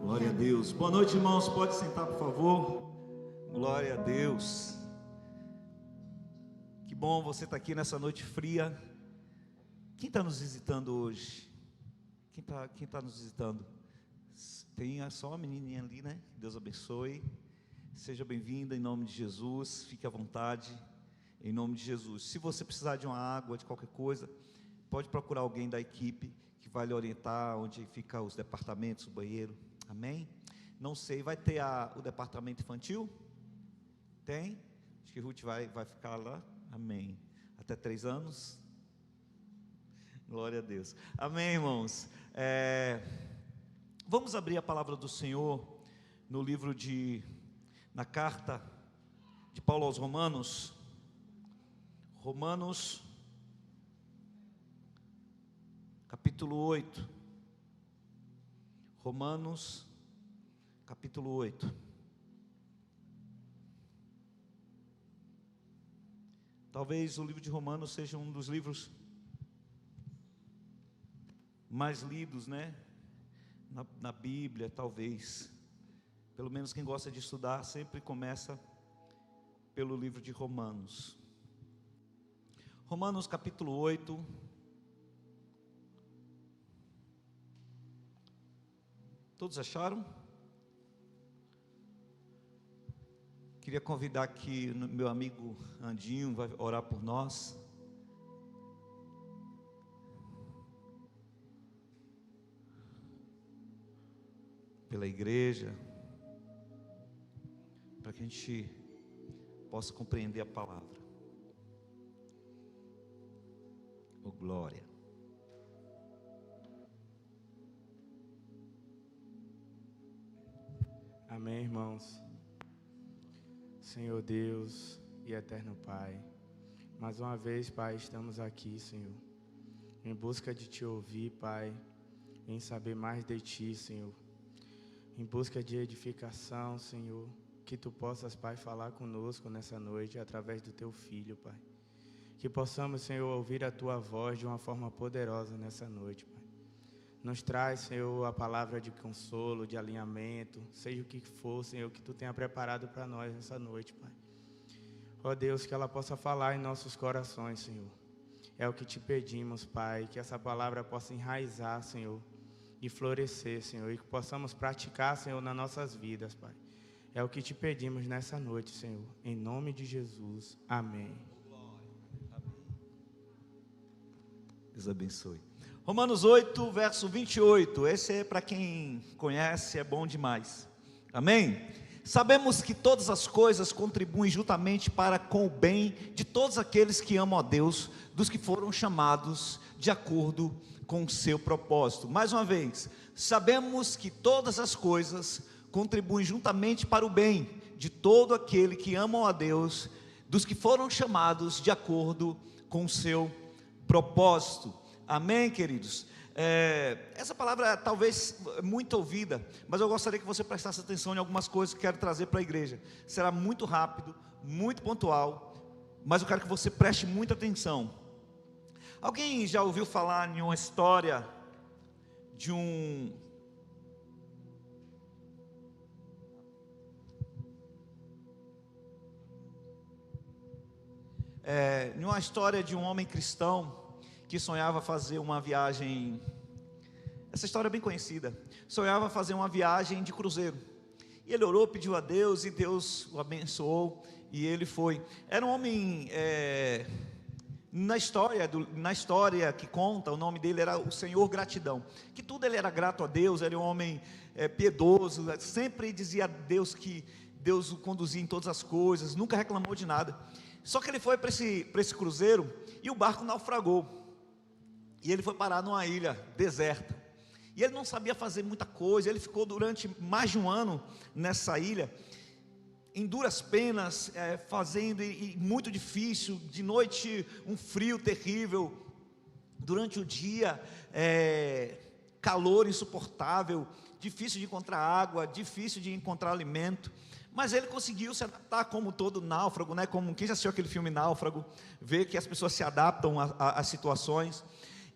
Glória a Deus. Boa noite, irmãos. Pode sentar, por favor. Glória a Deus. Que bom você estar aqui nessa noite fria. Quem está nos visitando hoje? Quem tá nos visitando? Tem só uma menininha ali, né? Deus abençoe. Seja bem-vinda em nome de Jesus. Fique à vontade em nome de Jesus. Se você precisar de uma água, de qualquer coisa, pode procurar alguém da equipe que vai lhe orientar onde fica os departamentos, o banheiro. Amém? Não sei, vai ter o departamento infantil? Tem? Acho que Ruth vai ficar lá. Amém. Até 3 anos. Glória a Deus. Amém, irmãos. Vamos abrir a palavra do Senhor no livro na carta de Paulo aos Romanos. Romanos, capítulo 8. Romanos, capítulo 8. Talvez o livro de Romanos seja um dos livros mais lidos, né? Na Bíblia, talvez. Pelo menos quem gosta de estudar sempre começa pelo livro de Romanos. Romanos, capítulo 8. Todos acharam? Queria convidar aqui meu amigo Andinho, vai orar por nós. Pela igreja, para que a gente possa compreender a palavra. Oh, glória. Amém, irmãos. Senhor Deus e eterno Pai, mais uma vez, Pai, estamos aqui, Senhor, em busca de Te ouvir, Pai, em saber mais de Ti, Senhor, em busca de edificação, Senhor, que Tu possas, Pai, falar conosco nessa noite, através do Teu Filho, Pai, que possamos, Senhor, ouvir a Tua voz de uma forma poderosa nessa noite, Pai. Nos traz, Senhor, a palavra de consolo, de alinhamento, seja o que for, Senhor, que Tu tenha preparado para nós nessa noite, Pai. Ó Deus, que ela possa falar em nossos corações, Senhor. É o que Te pedimos, Pai, que essa palavra possa enraizar, Senhor, e florescer, Senhor, e que possamos praticar, Senhor, nas nossas vidas, Pai. É o que Te pedimos nessa noite, Senhor, em nome de Jesus. Amém. Deus abençoe. Romanos 8, verso 28, esse é para quem conhece, é bom demais. Amém? Sabemos que todas as coisas contribuem juntamente para com o bem de todos aqueles que amam a Deus, dos que foram chamados de acordo com o seu propósito. Mais uma vez, sabemos que todas as coisas contribuem juntamente para o bem de todo aquele que amam a Deus, dos que foram chamados de acordo com o seu propósito. Amém, queridos? Essa palavra talvez muito ouvida, mas eu gostaria que você prestasse atenção em algumas coisas que quero trazer para a igreja. Será muito rápido, muito pontual, mas eu quero que você preste muita atenção. Alguém já ouviu falar em uma história de em uma história de um homem cristão que sonhava fazer uma viagem, essa história é bem conhecida, sonhava fazer uma viagem de cruzeiro, e ele orou, pediu a Deus, e Deus o abençoou, e ele foi. Era um homem, na história que conta, o nome dele era o Senhor Gratidão, que tudo ele era grato a Deus, era um homem piedoso, sempre dizia a Deus que Deus o conduzia em todas as coisas, nunca reclamou de nada. Só que ele foi para esse cruzeiro, e o barco naufragou, e ele foi parar numa ilha deserta, e ele não sabia fazer muita coisa. Ele ficou durante mais de um ano nessa ilha, em duras penas, fazendo, e muito difícil, de noite um frio terrível, durante o dia calor insuportável, difícil de encontrar água, difícil de encontrar alimento. Mas ele conseguiu se adaptar, como todo náufrago, né? Como quem já assistiu aquele filme Náufrago, vê que as pessoas se adaptam às situações.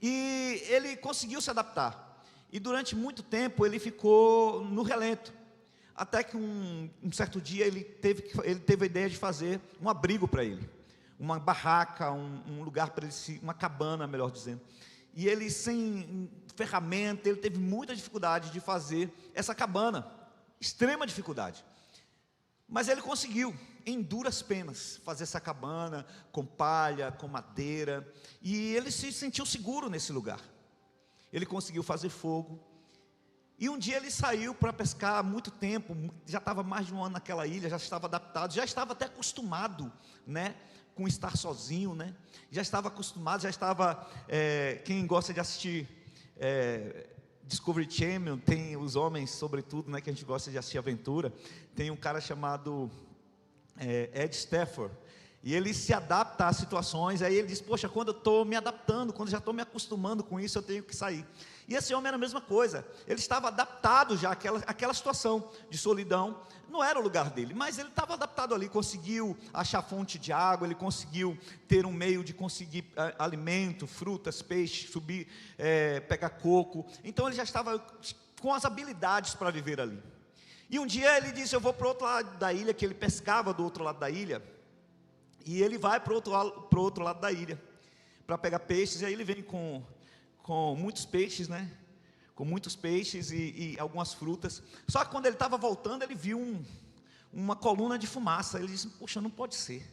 E ele conseguiu se adaptar. E durante muito tempo ele ficou no relento. Até que um certo dia ele teve a ideia de fazer um abrigo para ele. Uma barraca, um lugar para ele, uma cabana, melhor dizendo. E ele, sem ferramenta, ele teve muita dificuldade de fazer essa cabana. Extrema dificuldade. Mas ele conseguiu, em duras penas, fazer essa cabana com palha, com madeira. E ele se sentiu seguro nesse lugar. Ele conseguiu fazer fogo. E um dia ele saiu para pescar há muito tempo. Já estava mais de um ano naquela ilha, já estava adaptado, já estava até acostumado, né, com estar sozinho, né? Já estava acostumado, já estava... quem gosta de assistir Discovery Channel, tem os homens, sobretudo, né, que a gente gosta de assistir aventura. Tem um cara chamado Ed Stafford, e ele se adapta às situações. Aí ele diz: poxa, quando eu estou me adaptando, quando já estou me acostumando com isso, eu tenho que sair. E esse homem era a mesma coisa. Ele estava adaptado já àquela situação de solidão. Não era o lugar dele, mas ele estava adaptado ali. Conseguiu achar fonte de água, ele conseguiu ter um meio de conseguir alimento, frutas, peixes, subir, pegar coco. Então ele já estava com as habilidades para viver ali. E um dia ele disse: eu vou para o outro lado da ilha, que ele pescava do outro lado da ilha. E ele vai para o outro lado da ilha para pegar peixes. E aí ele vem com muitos peixes, né? Com muitos peixes e algumas frutas. Só que quando ele estava voltando, ele viu uma coluna de fumaça. Ele disse: poxa, não pode ser.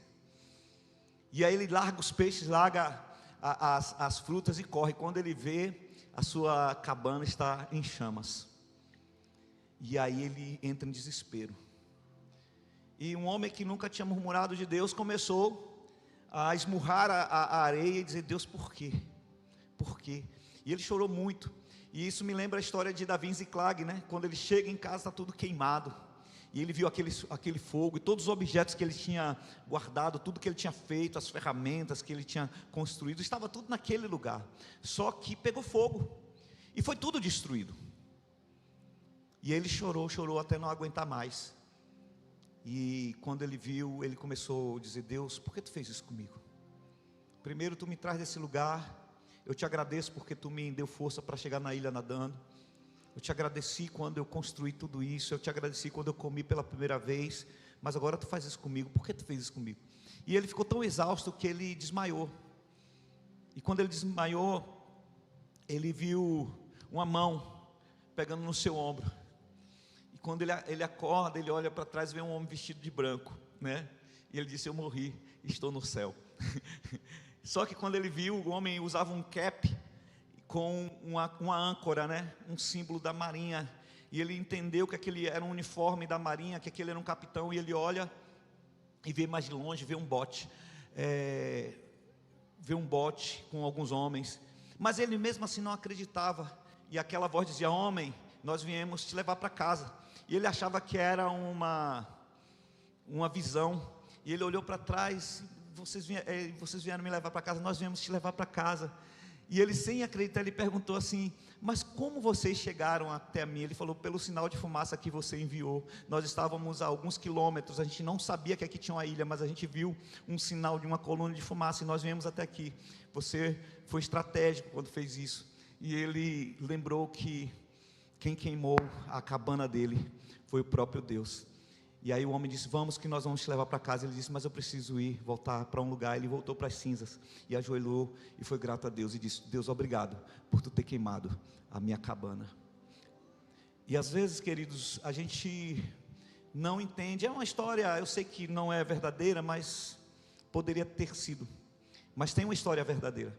E aí ele larga os peixes, larga as frutas e corre. Quando ele vê, a sua cabana está em chamas. E aí ele entra em desespero. E um homem que nunca tinha murmurado de Deus começou a esmurrar a areia e dizer: Deus, por quê? Por quê? E ele chorou muito. E isso me lembra a história de Davi e Ziklag, né? Quando ele chega em casa, está tudo queimado. E ele viu aquele fogo e todos os objetos que ele tinha guardado, tudo que ele tinha feito, as ferramentas que ele tinha construído, estava tudo naquele lugar. Só que pegou fogo e foi tudo destruído. E ele chorou até não aguentar mais. E quando ele viu, ele começou a dizer: Deus, por que tu fez isso comigo? Primeiro tu me traz desse lugar. Eu te agradeço porque tu me deu força para chegar na ilha nadando. Eu te agradeci quando eu construí tudo isso. Eu te agradeci quando eu comi pela primeira vez. Mas agora tu faz isso comigo. Por que tu fez isso comigo? E ele ficou tão exausto que ele desmaiou. E quando ele desmaiou, ele viu uma mão pegando no seu ombro. Quando ele acorda, ele olha para trás e vê um homem vestido de branco, né? E ele disse: eu morri, estou no céu. Só que quando ele viu, o homem usava um cap com uma âncora, né? Um símbolo da marinha. E ele entendeu que aquele era um uniforme da marinha, que aquele era um capitão. E ele olha e vê mais de longe, vê um bote. Vê um bote com alguns homens. Mas ele mesmo assim não acreditava. E aquela voz dizia: homem, nós viemos te levar para casa. E ele achava que era uma visão. E ele olhou para trás: vocês vieram me levar para casa? Nós viemos te levar para casa. E ele, sem acreditar, ele perguntou assim: mas como vocês chegaram até mim? Ele falou: pelo sinal de fumaça que você enviou. Nós estávamos a alguns quilômetros, a gente não sabia que aqui tinha uma ilha, mas a gente viu um sinal de uma coluna de fumaça e nós viemos até aqui. Você foi estratégico quando fez isso. E ele lembrou que quem queimou a cabana dele foi o próprio Deus. E aí o homem disse: vamos que nós vamos te levar para casa. Ele disse: mas eu preciso voltar para um lugar. Ele voltou para as cinzas e ajoelhou e foi grato a Deus e disse: Deus, obrigado por tu ter queimado a minha cabana. E às vezes, queridos, a gente não entende. É uma história, eu sei que não é verdadeira, mas poderia ter sido. Mas tem uma história verdadeira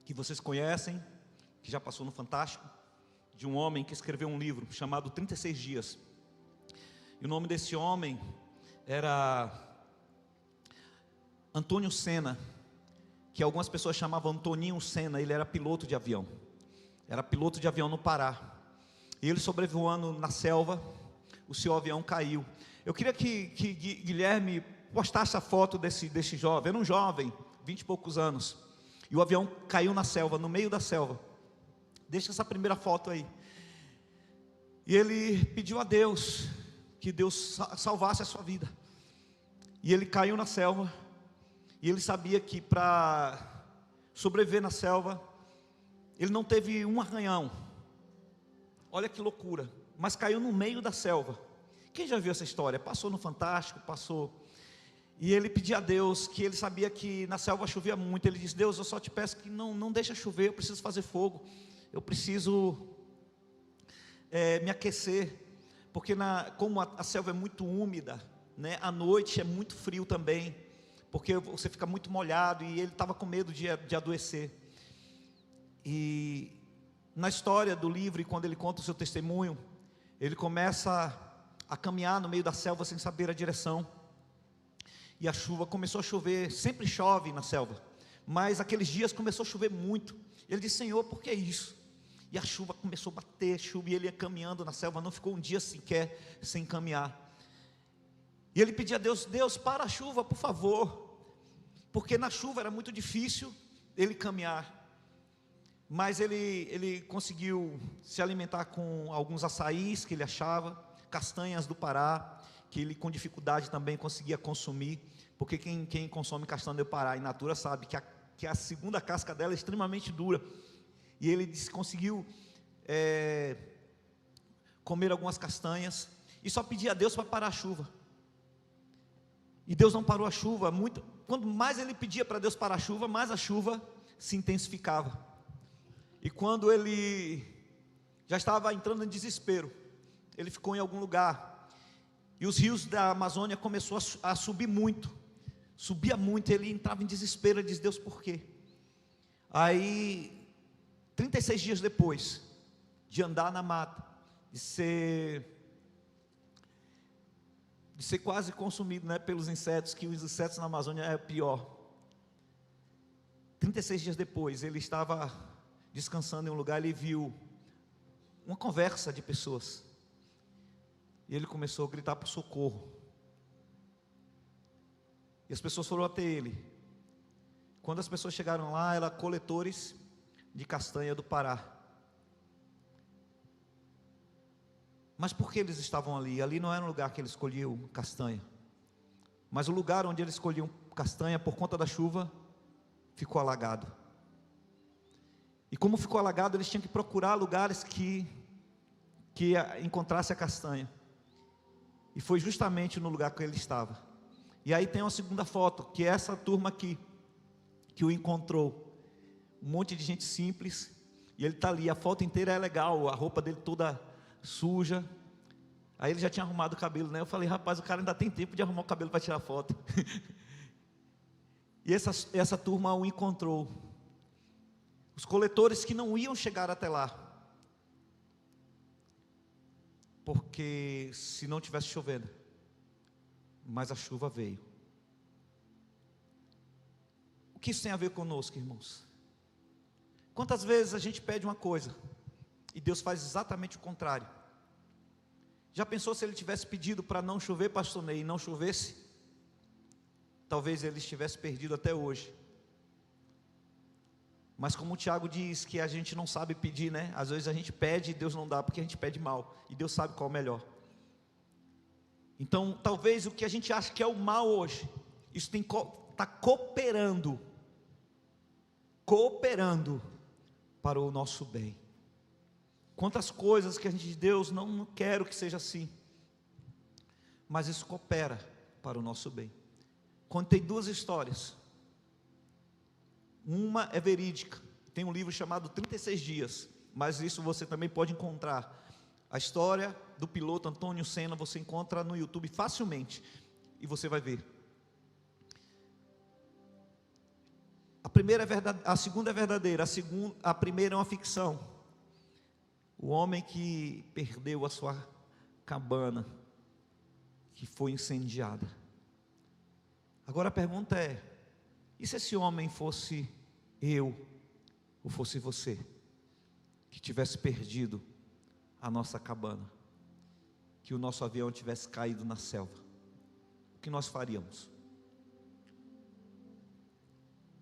que vocês conhecem, que já passou no Fantástico, de um homem que escreveu um livro chamado 36 Dias. E o nome desse homem era Antônio Senna, que algumas pessoas chamavam Antoninho Senna. Ele era piloto de avião. Era piloto de avião no Pará. E ele sobrevoando na selva, o seu avião caiu. Eu queria que Guilherme postasse a foto desse jovem. Era um jovem, 20 e poucos anos. E o avião caiu na selva, no meio da selva. Deixa essa primeira foto aí. E ele pediu a Deus que Deus salvasse a sua vida. E ele caiu na selva. E ele sabia que para sobreviver na selva, Ele não teve um arranhão. Olha que loucura. Mas caiu no meio da selva. Quem já viu essa história? Passou no Fantástico, passou. E ele pedia a Deus, que ele sabia que na selva chovia muito. Ele disse: Deus, eu só te peço que não deixa chover, eu preciso fazer fogo. Eu preciso me aquecer. Porque como a selva é muito úmida, né, à noite é muito frio também. Porque você fica muito molhado, e ele estava com medo de adoecer. E na história do livro, quando ele conta o seu testemunho, ele começa a caminhar no meio da selva sem saber a direção. E a chuva começou a chover. Sempre chove na selva, mas aqueles dias começou a chover muito. Ele disse: Senhor, por que isso? E a chuva começou a bater, e ele ia caminhando na selva. Não ficou um dia sequer sem caminhar. E ele pedia a Deus: Deus, para a chuva, por favor. Porque na chuva era muito difícil ele caminhar. Mas ele conseguiu se alimentar com alguns açaís que ele achava, castanhas do Pará, que ele com dificuldade também conseguia consumir. Porque quem consome castanha do Pará in natura sabe que a segunda casca dela é extremamente dura. E ele conseguiu comer algumas castanhas, e só pedia a Deus para parar a chuva. E Deus não parou a chuva. Quanto mais ele pedia para Deus parar a chuva, mais a chuva se intensificava. E quando ele já estava entrando em desespero, ele ficou em algum lugar, e os rios da Amazônia começou a subir muito. Subia muito, ele entrava em desespero. Ele disse: Deus, por quê? Aí 36 dias depois de andar na mata, de ser quase consumido, né, pelos insetos, que os insetos na Amazônia é pior. 36 dias depois, ele estava descansando em um lugar. Ele viu uma conversa de pessoas, e ele começou a gritar por socorro. E as pessoas foram até ele. Quando as pessoas chegaram lá, eram coletores de castanha do Pará. Mas por que eles estavam ali? Ali não era um lugar que eles escolhiam castanha, mas o lugar onde eles escolhiam castanha, por conta da chuva, ficou alagado. E como ficou alagado, eles tinham que procurar lugares que encontrasse a castanha. E foi justamente no lugar que ele estava. E aí tem uma segunda foto, que é essa turma aqui, que o encontrou. Um monte de gente simples, e ele está ali. A foto inteira é legal, a roupa dele toda suja. Aí ele já tinha arrumado o cabelo, né? Eu falei: rapaz, o cara ainda tem tempo de arrumar o cabelo para tirar foto. E essa turma o encontrou. Os coletores que não iam chegar até lá, porque se não tivesse chovendo, mas a chuva veio. O que isso tem a ver conosco, irmãos? Quantas vezes a gente pede uma coisa e Deus faz exatamente o contrário? Já pensou se ele tivesse pedido para não chover, pastor Ney, e não chovesse? Talvez ele estivesse perdido até hoje. Mas como o Tiago diz, que a gente não sabe pedir, né? Às vezes a gente pede e Deus não dá, porque a gente pede mal, e Deus sabe qual é o melhor. Então talvez o que a gente acha que é o mal hoje, isso está cooperando para o nosso bem. Quantas coisas que a gente diz: Deus, não quero que seja assim, mas isso coopera para o nosso bem. Contei duas histórias. Uma é verídica, tem um livro chamado 36 Dias, mas isso você também pode encontrar. A história do piloto Antônio Senna, você encontra no YouTube facilmente, e você vai ver. A primeira é verdade, a segunda é verdadeira, a primeira é uma ficção. O homem que perdeu a sua cabana, que foi incendiada. Agora a pergunta é: e se esse homem fosse eu, ou fosse você, que tivesse perdido a nossa cabana, que o nosso avião tivesse caído na selva? O que nós faríamos?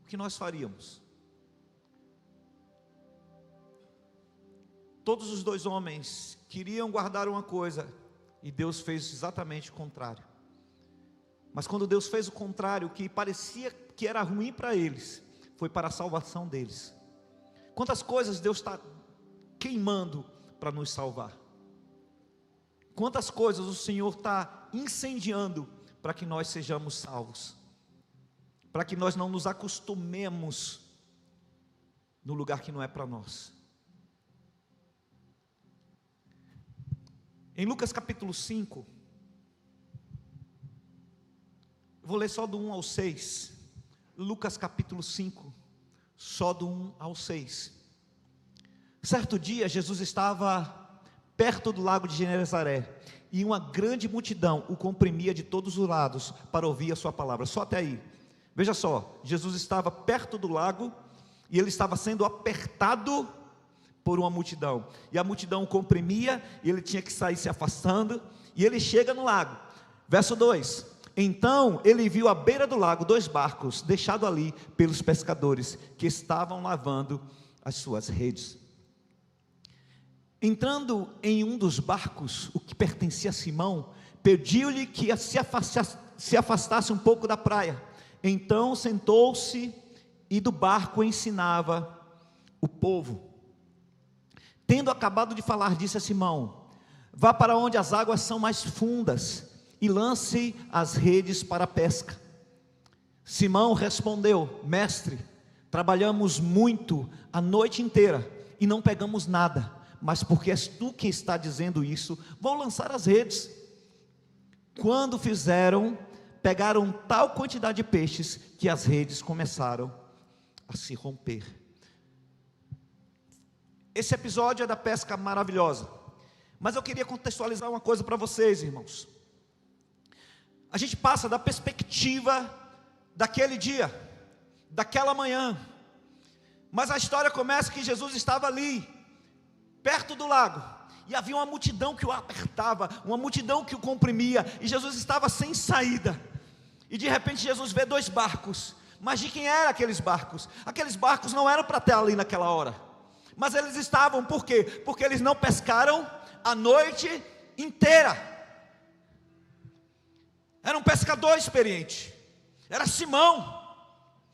O que nós faríamos? Todos os dois homens queriam guardar uma coisa, e Deus fez exatamente o contrário. Mas quando Deus fez o contrário, o que parecia que era ruim para eles, foi para a salvação deles. Quantas coisas Deus está queimando para nos salvar? Quantas coisas o Senhor está incendiando para que nós sejamos salvos? Para que nós não nos acostumemos no lugar que não é para nós. Em Lucas capítulo 5, vou ler só do 1 ao 6. Lucas capítulo 5, só do 1 ao 6. Certo dia, Jesus estava perto do lago de Genezaré, e uma grande multidão o comprimia de todos os lados para ouvir a sua palavra. Só até aí. Veja só, Jesus estava perto do lago, e ele estava sendo apertado por uma multidão, e a multidão o comprimia, e ele tinha que sair se afastando, e ele chega no lago. Verso 2: então ele viu à beira do lago 2 barcos, deixados ali pelos pescadores, que estavam lavando as suas redes. Entrando em um dos barcos, o que pertencia a Simão, pediu-lhe que se afastasse um pouco da praia. Então sentou-se e do barco ensinava o povo. Tendo acabado de falar, disse a Simão: vá para onde as águas são mais fundas e lance as redes para a pesca. Simão respondeu: mestre, trabalhamos muito a noite inteira e não pegamos nada, mas porque és tu que está dizendo isso, vou lançar as redes. Quando fizeram, pegaram tal quantidade de peixes que as redes começaram a se romper. Esse episódio é da pesca maravilhosa, mas eu queria contextualizar uma coisa para vocês, irmãos. A gente passa da perspectiva daquele dia, daquela manhã, mas a história começa que Jesus estava ali, perto do lago, e havia uma multidão que o apertava, uma multidão que o comprimia, e Jesus estava sem saída, e de repente Jesus vê 2 barcos, mas de quem eram aqueles barcos? Aqueles barcos não eram para estar ali naquela hora, mas eles estavam, por quê? Porque eles não pescaram a noite inteira. Era um pescador experiente, era Simão.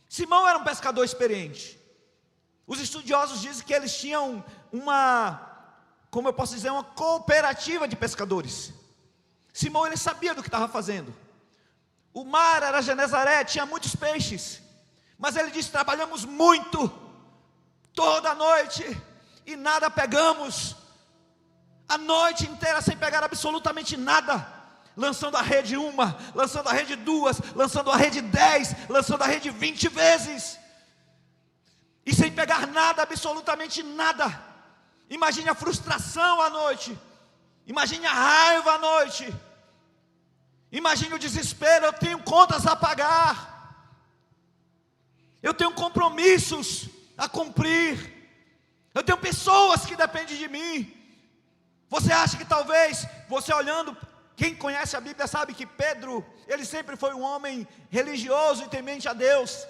Simão era um pescador experiente. Os estudiosos dizem que eles tinham como eu posso dizer, uma cooperativa de pescadores. Simão, ele sabia do que estava fazendo. O mar era Genezaré, tinha muitos peixes, mas ele disse: trabalhamos muito, toda a noite, e nada pegamos, a noite inteira sem pegar absolutamente nada, lançando a rede 1, lançando a rede 2, lançando a rede 10, lançando a rede 20 vezes, e sem pegar nada, absolutamente nada. Imagine a frustração à noite, imagine a raiva à noite, imagine o desespero. Eu tenho contas a pagar, eu tenho compromissos a cumprir, eu tenho pessoas que dependem de mim. Você acha que talvez, você olhando, quem conhece a Bíblia sabe que Pedro, ele sempre foi um homem religioso e temente a Deus.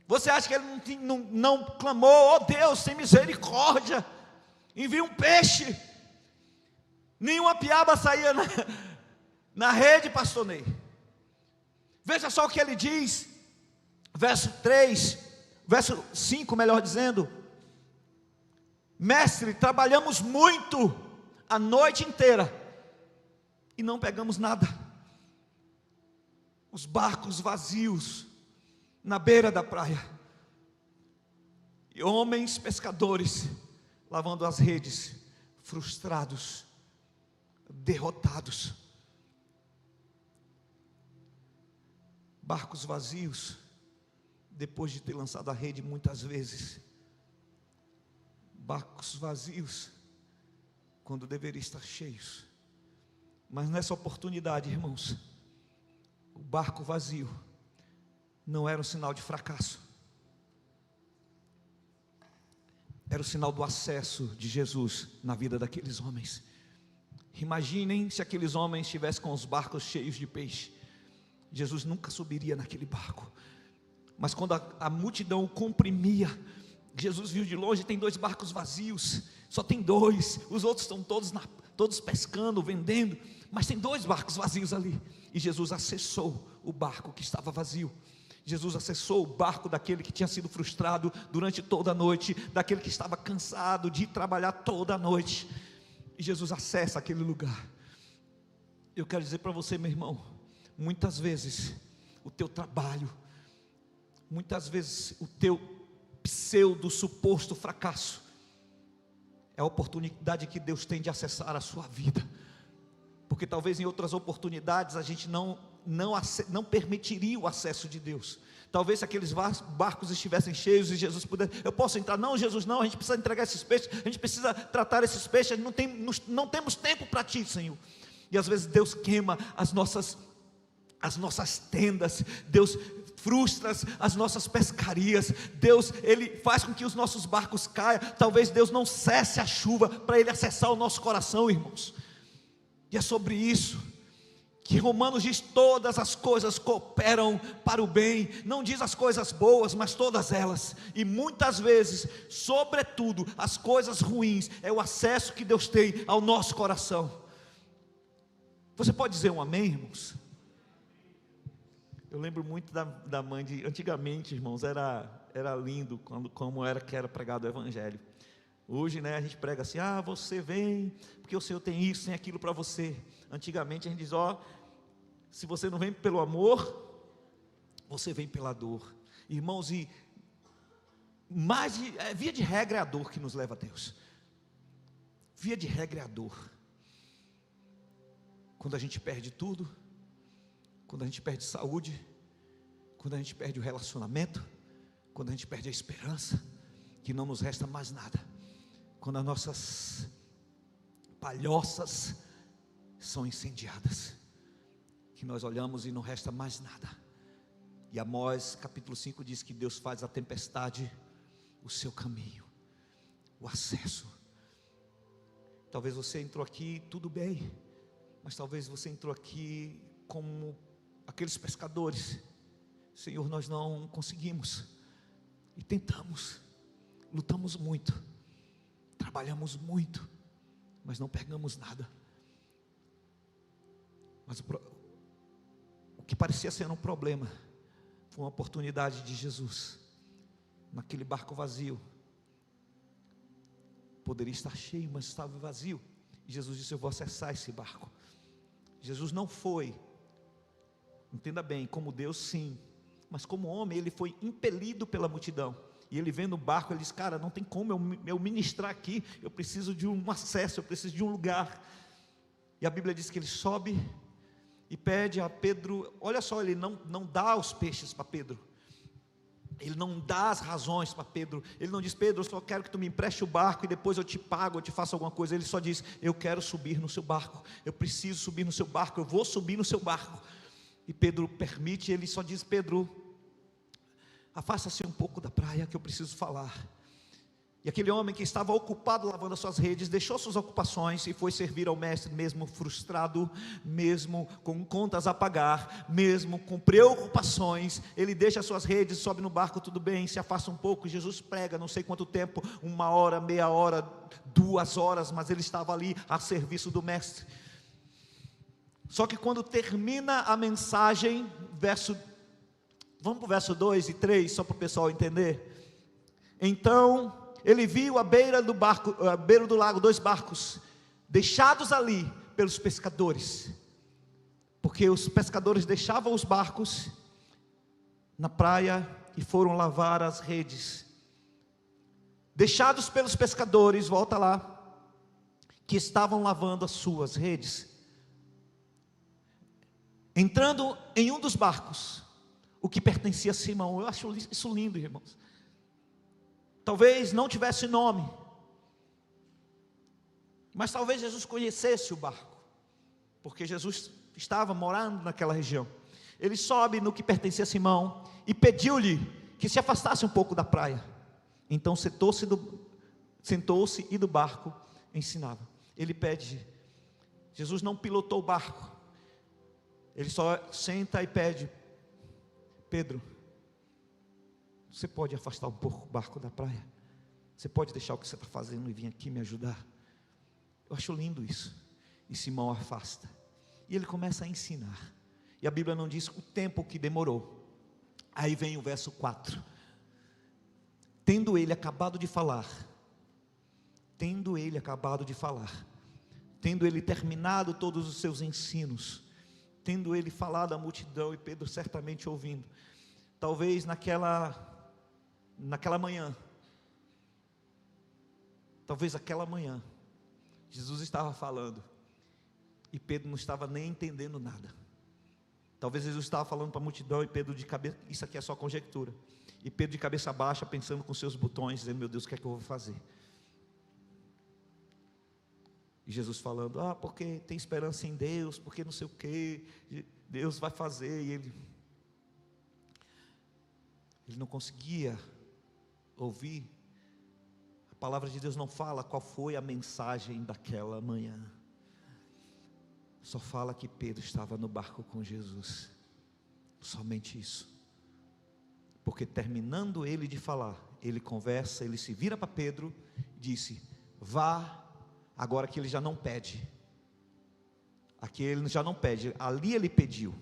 Você acha que ele não clamou: oh Deus, tem misericórdia, envia um peixe? Nenhuma piaba saía na rede, pastor Ney. Veja só o que ele diz, verso 5, melhor dizendo: mestre, trabalhamos muito a noite inteira e não pegamos nada. Os barcos vazios na beira da praia, e homens pescadores lavando as redes, frustrados, derrotados. Barcos vazios, depois de ter lançado a rede muitas vezes. Barcos vazios, quando deveriam estar cheios. Mas nessa oportunidade, irmãos, o barco vazio não era um sinal de fracasso, era o sinal do acesso de Jesus na vida daqueles homens. Imaginem se aqueles homens estivessem com os barcos cheios de peixe. Jesus nunca subiria naquele barco. Mas quando a multidão o comprimia, Jesus viu de longe: tem 2 barcos vazios, só tem 2, os outros estão todos pescando, vendendo, mas tem 2 barcos vazios ali, e Jesus acessou o barco que estava vazio. Jesus acessou o barco daquele que tinha sido frustrado durante toda a noite, daquele que estava cansado de trabalhar toda a noite, e Jesus acessa aquele lugar. Eu quero dizer para você, meu irmão, muitas vezes o teu trabalho, muitas vezes o teu pseudo suposto fracasso, é a oportunidade que Deus tem de acessar a sua vida, porque talvez em outras oportunidades a gente não permitiria o acesso de Deus. Talvez se aqueles barcos estivessem cheios e Jesus pudesse, eu posso entrar? Não, Jesus, não, a gente precisa entregar esses peixes, a gente precisa tratar esses peixes, não temos tempo para ti, Senhor. E às vezes Deus queima as nossas tendas, Deus frustra as nossas pescarias, Deus, Ele faz com que os nossos barcos caiam. Talvez Deus não cesse a chuva para Ele acessar o nosso coração, irmãos. E é sobre isso que Romanos diz: todas as coisas cooperam para o bem. Não diz as coisas boas, mas todas elas. E muitas vezes, sobretudo, as coisas ruins é o acesso que Deus tem ao nosso coração. Você pode dizer um amém, irmãos? Eu lembro muito da mãe de antigamente, irmãos, era lindo como era pregado o evangelho. Hoje, né, a gente prega assim: você vem porque o Senhor tem isso, tem aquilo para você. Antigamente a gente diz: se você não vem pelo amor, você vem pela dor. Irmãos, via de regra é a dor que nos leva a Deus. Via de regra é a dor. Quando a gente perde tudo, quando a gente perde saúde, quando a gente perde o relacionamento, quando a gente perde a esperança, que não nos resta mais nada, quando as nossas palhoças são incendiadas, que nós olhamos e não resta mais nada. E Amós capítulo 5 diz que Deus faz a tempestade o seu caminho, o acesso. Talvez você entrou aqui tudo bem, mas talvez você entrou aqui como aqueles pescadores: Senhor, nós não conseguimos, e tentamos, lutamos muito, trabalhamos muito, mas não pegamos nada. Mas o que parecia ser um problema foi uma oportunidade de Jesus. Naquele barco vazio, poderia estar cheio, mas estava vazio, e Jesus disse: eu vou acessar esse barco. Jesus não foi, entenda bem, como Deus, sim, mas como homem ele foi impelido pela multidão. E ele vendo o barco, ele diz: cara, não tem como eu ministrar aqui, eu preciso de um acesso, eu preciso de um lugar. E a Bíblia diz que ele sobe e pede a Pedro. Olha só, ele não dá os peixes para Pedro, ele não dá as razões para Pedro, ele não diz: Pedro, eu só quero que tu me empreste o barco e depois eu te pago, eu te faço alguma coisa. Ele só diz: eu quero subir no seu barco, eu preciso subir no seu barco, eu vou subir no seu barco. E Pedro permite, ele só diz: Pedro, afasta-se um pouco da praia que eu preciso falar. E aquele homem que estava ocupado lavando as suas redes, deixou suas ocupações e foi servir ao mestre, mesmo frustrado, mesmo com contas a pagar, mesmo com preocupações. Ele deixa as suas redes, sobe no barco, tudo bem, se afasta um pouco. Jesus prega não sei quanto tempo, 1 hora, meia hora, 2 horas, mas ele estava ali a serviço do mestre. Só que quando termina a mensagem, vamos para o verso 2 e 3, só para o pessoal entender. Então ele viu à beira do lago 2 barcos, deixados ali pelos pescadores, porque os pescadores deixavam os barcos na praia e foram lavar as redes. Deixados pelos pescadores, volta lá, que estavam lavando as suas redes. Entrando em um dos barcos, o que pertencia a Simão. Eu acho isso lindo, irmãos. Talvez não tivesse nome, mas talvez Jesus conhecesse o barco, porque Jesus estava morando naquela região. Ele sobe no que pertencia a Simão e pediu-lhe que se afastasse um pouco da praia. Então sentou-se e do barco ensinava. Ele pede. Jesus não pilotou o barco, ele só senta e pede: Pedro, você pode afastar um pouco o barco da praia? Você pode deixar o que você está fazendo e vir aqui me ajudar? Eu acho lindo isso. E Simão afasta, e ele começa a ensinar. E a Bíblia não diz o tempo que demorou, Aí vem o verso 4. Tendo ele acabado de falar, tendo ele terminado todos os seus ensinos, tendo ele falado à multidão, e Pedro certamente ouvindo, talvez naquela manhã, Jesus estava falando, e Pedro não estava nem entendendo nada. Talvez Jesus estava falando para a multidão, e Pedro de cabeça, isso aqui é só conjectura, e Pedro de cabeça baixa, pensando com seus botões, dizendo: meu Deus, o que é que eu vou fazer? E Jesus falando: porque tem esperança em Deus, porque não sei o que, Deus vai fazer. E ele não conseguia ouvir. A palavra de Deus não fala qual foi a mensagem daquela manhã, só fala que Pedro estava no barco com Jesus, somente isso. Porque terminando ele de falar, ele conversa, ele se vira para Pedro e disse: vá. Agora que ele já não pede, aqui ele já não pede, ali ele pediu,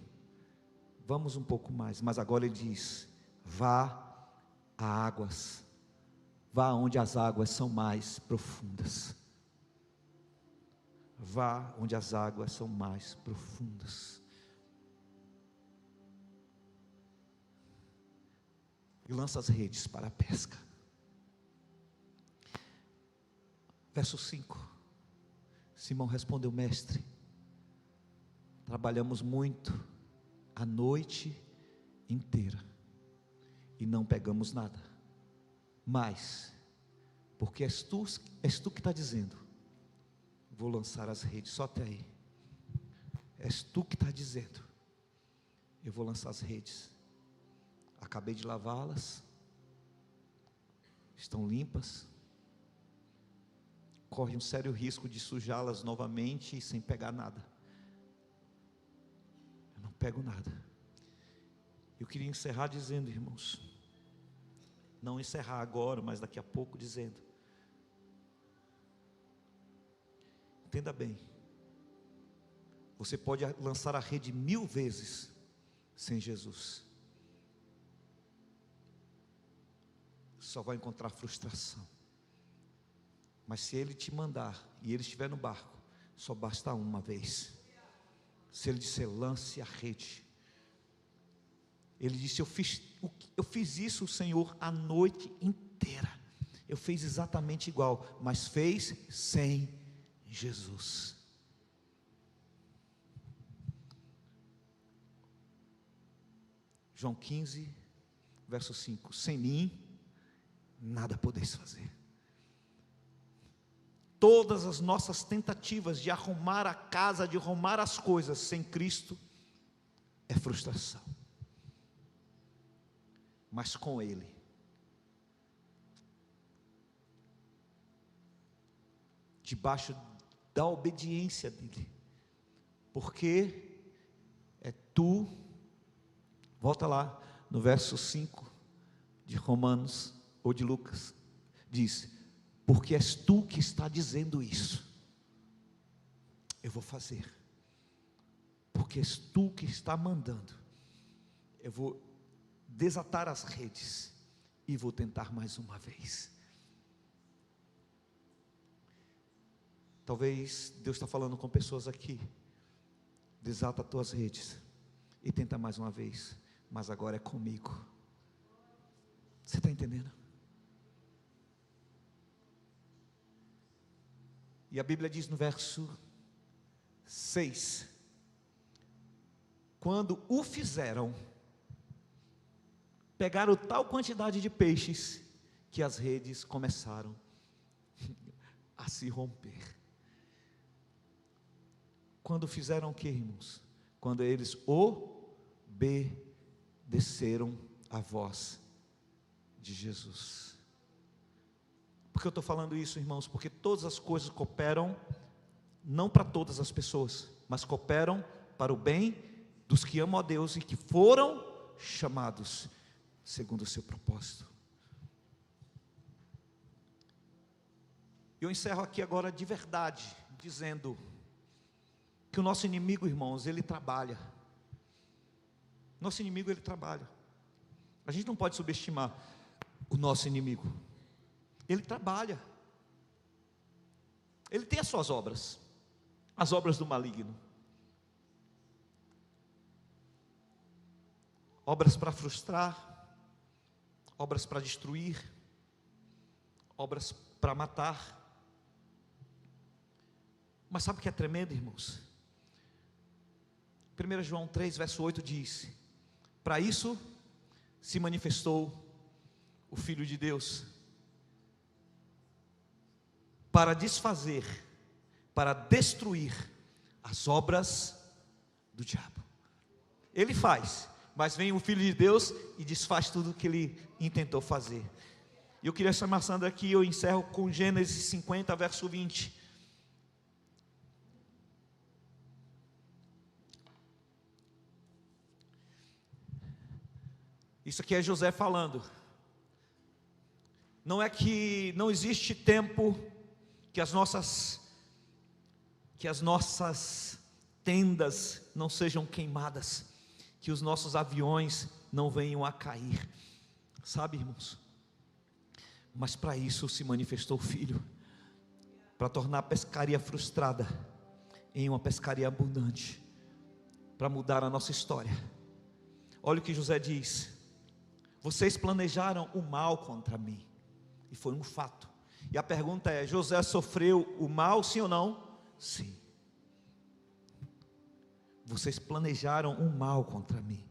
vamos um pouco mais, mas agora ele diz: vá a águas, vá onde as águas são mais profundas, vá onde as águas são mais profundas, e lança as redes para a pesca. Verso 5. Simão respondeu: mestre, trabalhamos muito a noite inteira e não pegamos nada, mas porque és tu que está dizendo, vou lançar as redes. Só até aí. És tu que está dizendo, eu vou lançar as redes. Acabei de lavá-las, estão limpas, corre um sério risco de sujá-las novamente e sem pegar nada. Eu não pego nada. Eu queria encerrar dizendo, irmãos, não encerrar agora, mas daqui a pouco, dizendo: entenda bem, você pode lançar a rede 1000 vezes sem Jesus, só vai encontrar frustração. Mas se Ele te mandar e Ele estiver no barco, só basta uma vez. Se Ele disser: lance a rede. Ele disse: eu fiz isso, Senhor, a noite inteira. Eu fiz exatamente igual, mas fez sem Jesus. João 15, verso 5: sem mim, nada podeis fazer. Todas as nossas tentativas de arrumar a casa, de arrumar as coisas sem Cristo, é frustração. Mas com Ele, debaixo da obediência dEle, porque é tu, volta lá no verso 5 de Romanos, ou de Lucas, diz: porque és tu que está dizendo isso, eu vou fazer. Porque és tu que está mandando, eu vou desatar as redes e vou tentar mais uma vez. Talvez Deus está falando com pessoas aqui: desata as tuas redes e tenta mais uma vez, mas agora é comigo. Você está entendendo? E a Bíblia diz no verso 6: quando o fizeram, pegaram tal quantidade de peixes, que as redes começaram a se romper. Quando fizeram o que, irmãos? Quando eles obedeceram a voz de Jesus. Por que eu estou falando isso, irmãos? Porque todas as coisas cooperam, não para todas as pessoas, mas cooperam para o bem dos que amam a Deus e que foram chamados segundo o seu propósito. Eu encerro aqui agora de verdade, dizendo que o nosso inimigo, irmãos, ele trabalha. Nosso inimigo, ele trabalha. A gente não pode subestimar o nosso inimigo. Ele trabalha. Ele tem as suas obras, as obras do maligno. Obras para frustrar, obras para destruir, obras para matar. Mas sabe o que é tremendo, irmãos? 1 João 3, verso 8 diz: para isso se manifestou o Filho de Deus, para desfazer, para destruir as obras do diabo. Ele faz, mas vem o Filho de Deus e desfaz tudo o que ele intentou fazer. E eu queria chamar Sandra aqui, eu encerro com Gênesis 50, verso 20. Isso aqui é José falando. Não é que não existe tempo que as nossas tendas não sejam queimadas, que os nossos aviões não venham a cair, sabe, irmãos? Mas para isso se manifestou o Filho, para tornar a pescaria frustrada em uma pescaria abundante, para mudar a nossa história. Olha o que José diz: vocês planejaram o mal contra mim, e foi um fato. E a pergunta é: José sofreu o mal, sim ou não? Sim. Vocês planejaram o mal contra mim,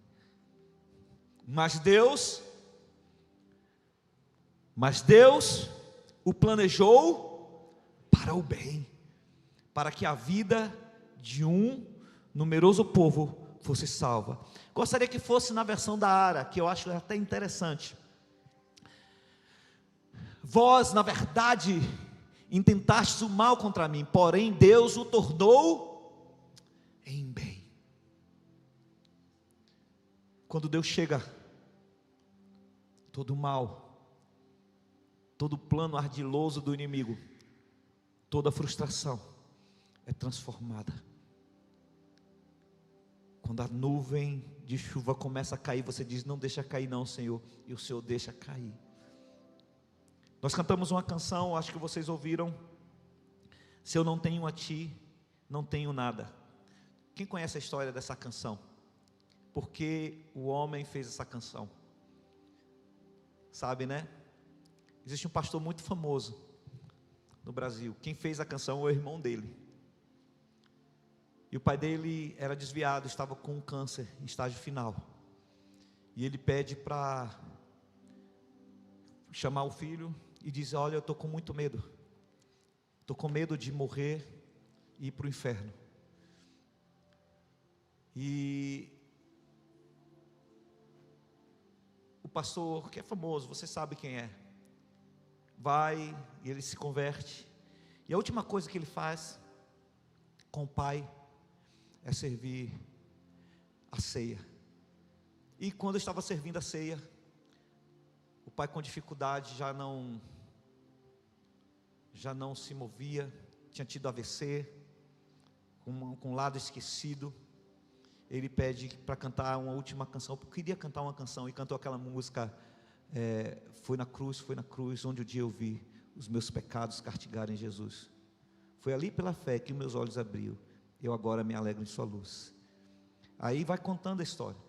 mas Deus o planejou para o bem, para que a vida de um numeroso povo fosse salva. Gostaria que fosse na versão da Ara, que eu acho até interessante. Vós, na verdade, intentastes o mal contra mim, porém Deus o tornou em bem. Quando Deus chega, todo mal, todo plano ardiloso do inimigo, toda frustração é transformada. Quando a nuvem de chuva começa a cair, você diz: não deixa cair não, Senhor, e o Senhor deixa cair. Nós cantamos uma canção, acho que vocês ouviram: se eu não tenho a ti, não tenho nada. Quem conhece a história dessa canção? Por que o homem fez essa canção? Sabe, né? Existe um pastor muito famoso no Brasil. Quem fez a canção é o irmão dele. E o pai dele era desviado, estava com um câncer em estágio final. E ele pede para chamar o filho e diz: olha, eu estou com muito medo. Estou com medo de morrer e ir para o inferno. E o pastor, que é famoso, você sabe quem é, vai e ele se converte. E a última coisa que ele faz com o pai é servir a ceia. E quando eu estava servindo a ceia, o pai, com dificuldade, já não se movia, tinha tido AVC, com o lado esquecido. Ele pede para cantar uma última canção, porque queria cantar uma canção, e cantou aquela música, foi na cruz, onde o dia eu vi os meus pecados castigarem Jesus. Foi ali pela fé que meus olhos abriu, eu agora me alegro em sua luz. Aí vai contando a história.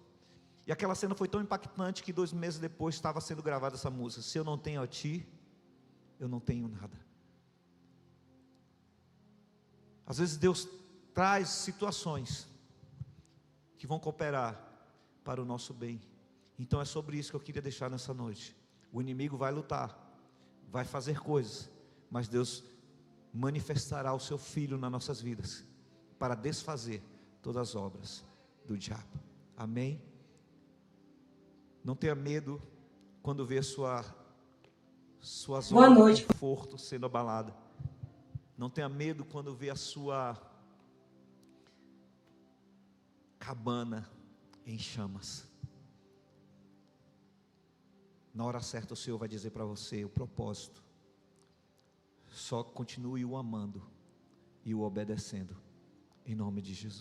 E aquela cena foi tão impactante que 2 meses depois estava sendo gravada essa música: se eu não tenho a ti, eu não tenho nada. Às vezes Deus traz situações que vão cooperar para o nosso bem. Então é sobre isso que eu queria deixar nessa noite. O inimigo vai lutar, vai fazer coisas, mas Deus manifestará o seu Filho nas nossas vidas, para desfazer todas as obras do diabo. Amém? Não tenha medo quando vê sua zona de conforto sendo abalada. Não tenha medo quando vê a sua cabana em chamas. Na hora certa o Senhor vai dizer para você o propósito. Só continue o amando e o obedecendo, em nome de Jesus.